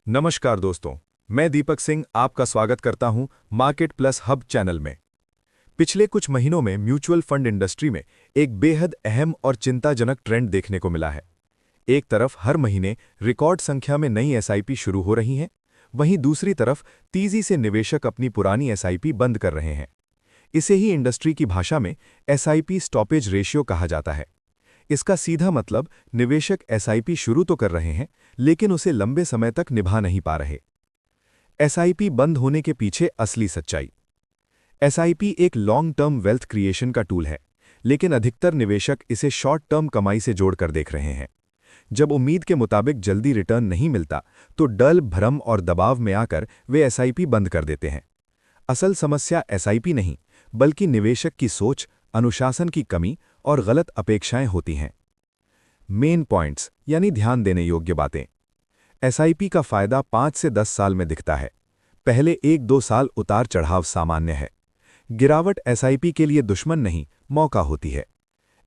नमस्कार दोस्तों, मैं दीपक सिंह आपका स्वागत करता हूं मार्केट प्लस हब चैनल में। पिछले कुछ महीनों में म्यूचुअल फंड इंडस्ट्री में एक बेहद अहम और चिंताजनक ट्रेंड देखने को मिला है। एक तरफ हर महीने रिकॉर्ड संख्या में नई एसआईपी शुरू हो रही हैं, वहीं दूसरी तरफ तेजी से निवेशक अपनी पुरानी एसआईपी बंद कर रहे हैं। इसे ही इंडस्ट्री की भाषा में एसआईपी स्टॉपेज रेशियो कहा जाता है। इसका सीधा मतलब निवेशक एसआईपी शुरू तो कर रहे हैं, लेकिन उसे लंबे समय तक निभा नहीं पा रहे। एसआईपी बंद होने के पीछे असली सच्चाई। एसआईपी एक लॉन्ग टर्म वेल्थ क्रिएशन का टूल है, लेकिन अधिकतर निवेशक इसे शॉर्ट टर्म कमाई से जोड़कर देख रहे हैं। जब उम्मीद के मुताबिक जल्दी रिटर्न नहीं मिलता, तो डर, भ्रम और दबाव में आकर वे एसआईपी बंद कर देते हैं। असल समस्या एसआईपी नहीं, बल्कि निवेशक की सोच, अनुशासन की कमी और गलत अपेक्षाएं होती हैं। मेन पॉइंट्स यानी ध्यान देने योग्य बातें। एसआईपी का फायदा 5 से 10 साल में दिखता है। पहले 1-2 साल उतार चढ़ाव सामान्य है। गिरावट एसआईपी के लिए दुश्मन नहीं, मौका होती है।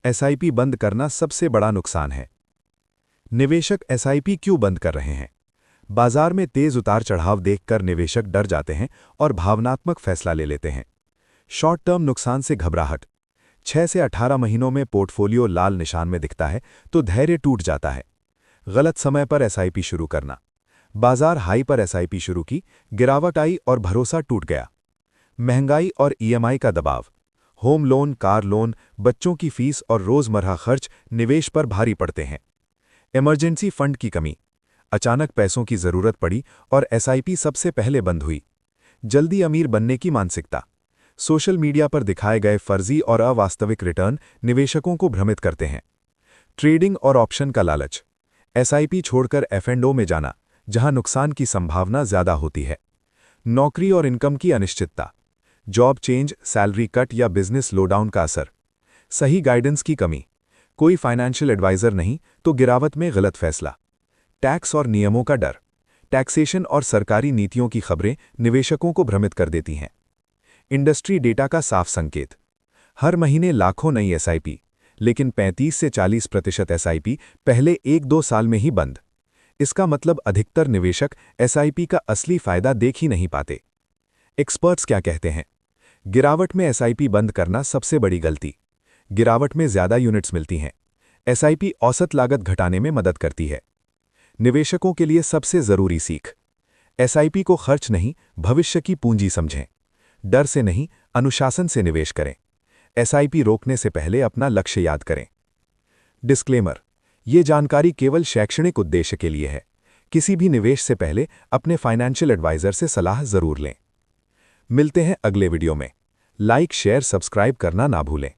एसआईपी बंद करना सबसे बड़ा नुकसान है। निवेशक एसआईपी क्यों बंद कर रहे हैं? बाजार में तेज उतार चढ़ाव देखकर निवेशक डर जाते हैं और भावनात्मक फैसला ले लेते हैं। शॉर्ट टर्म नुकसान से घबराहट। 6 से 18 महीनों में पोर्टफोलियो लाल निशान में दिखता है तो धैर्य टूट जाता है। गलत समय पर एसआईपी शुरू करना। बाजार हाई पर एसआईपी शुरू की, गिरावट आई और भरोसा टूट गया। महंगाई और ईएमआई का दबाव। होम लोन, कार लोन, बच्चों की फीस और रोजमर्रा खर्च निवेश पर भारी पड़ते हैं। इमरजेंसी फंड की कमी। अचानक पैसों की जरूरत पड़ी और एसआईपी सबसे पहले बंद हुई। जल्दी अमीर बनने की मानसिकता। सोशल मीडिया पर दिखाए गए फर्जी और अवास्तविक रिटर्न निवेशकों को भ्रमित करते हैं। ट्रेडिंग और ऑप्शन का लालच। एसआईपी छोड़कर एफएंडओ में जाना, जहां नुकसान की संभावना ज्यादा होती है। नौकरी और इनकम की अनिश्चितता। जॉब चेंज, सैलरी कट या बिजनेस स्लोडाउन का असर। सही गाइडेंस की कमी। कोई फाइनेंशियल एडवाइजर नहीं तो गिरावट में गलत फैसला। टैक्स और नियमों का डर। टैक्सेशन और सरकारी नीतियों की खबरें निवेशकों को भ्रमित कर देती हैं। इंडस्ट्री डेटा का साफ संकेत। हर महीने लाखों नई एसआईपी, लेकिन 35 से 40% एसआईपी पहले 1-2 साल में ही बंद। इसका मतलब अधिकतर निवेशक एसआईपी का असली फायदा देख ही नहीं पाते। एक्सपर्ट्स क्या कहते हैं? गिरावट में एसआईपी बंद करना सबसे बड़ी गलती। गिरावट में ज्यादा यूनिट्स मिलती हैं। एसआईपी औसत लागत घटाने में मदद करती है। निवेशकों के लिए सबसे जरूरी सीख। एसआईपी को खर्च नहीं, भविष्य की पूंजी समझें। डर से नहीं, अनुशासन से निवेश करें। एसआईपी रोकने से पहले अपना लक्ष्य याद करें। डिस्क्लेमर: ये जानकारी केवल शैक्षणिक उद्देश्य के लिए है। किसी भी निवेश से पहले अपने फाइनेंशियल एडवाइजर से सलाह जरूर लें। मिलते हैं अगले वीडियो में। लाइक, शेयर, सब्सक्राइब करना ना भूलें।